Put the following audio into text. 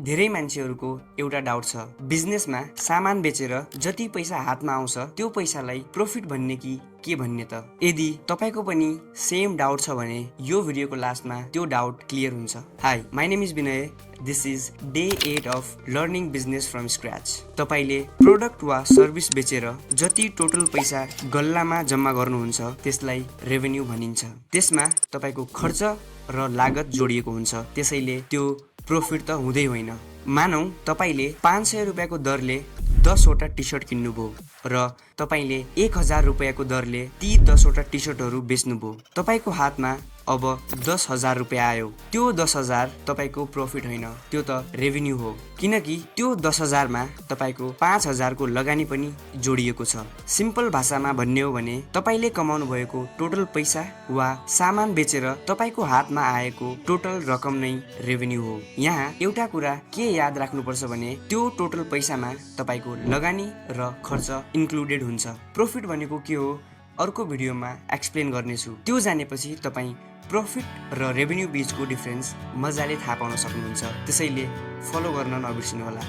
धेरै मान्छेहरूको एउटा डाउट छ, बिजनेसमा सामान बेचेर जति पैसा हातमा आउँछ त्यो पैसालाई प्रॉफिट भन्ने कि के भन्ने त। यदि तपाईको पनि सेम डाउट छ भने यो भिडियोको लास्टमा त्यो डाउट क्लियर हुन्छ। High, my name is Vinay. This is day 8 of learning business from scratch. तपाईले प्रोडक्ट वा सर्भिस बेचेर जति टोटल पैसा गल्लामा जम्मा गर्नुहुन्छ त्यसलाई रेभेन्यू भनिन्छ। त्यसमा तपाईको खर्च र लागत जोडिएको हुन्छ, त्यसैले त्यो प्रॉफिट त हुँदै होइन। मानौ तपाईले 500 रुपैयाँको दरले 10 वटा टी सर्ट किन्नुभयो र तपाईले 1000 रुपैयाँको दरले ती 10 वटा टी सर्टहरू बेच्नुभयो। तपाईको हातमा अब 10,000 रुपैयाँ आयो। त्यो 10,000 तपाईको प्रॉफिट होइन, त्यो त रेभेन्यू हो, किनकि त्यो 10,000 मा तपाईको 5,000 को लगानी पनि जोडिएको छ। सिम्पल भाषामा भन्ने हो भने तपाईले कमाउनु भएको टोटल पैसा वा सामान बेचेर तपाईको हातमा आएको टोटल रकम नै रेभेन्यू हो। यहाँ एउटा कुरा के याद राख्नुपर्छ भने त्यो टोटल पैसामा तपाईको लगानी र खर्च इन्क्लुडेड हुन्छ। प्रॉफिट भनेको के हो अर्को भिडियोमा एक्सप्लेन गर्नेछु। त्यो जानेपछि तपाई प्रॉफिट र रेभेन्यू बीचको डिफरेन्स मजाले थाहा पाउन सक्नुहुन्छ। त्यसैले फलो गर्न नबिर्सिनु होला।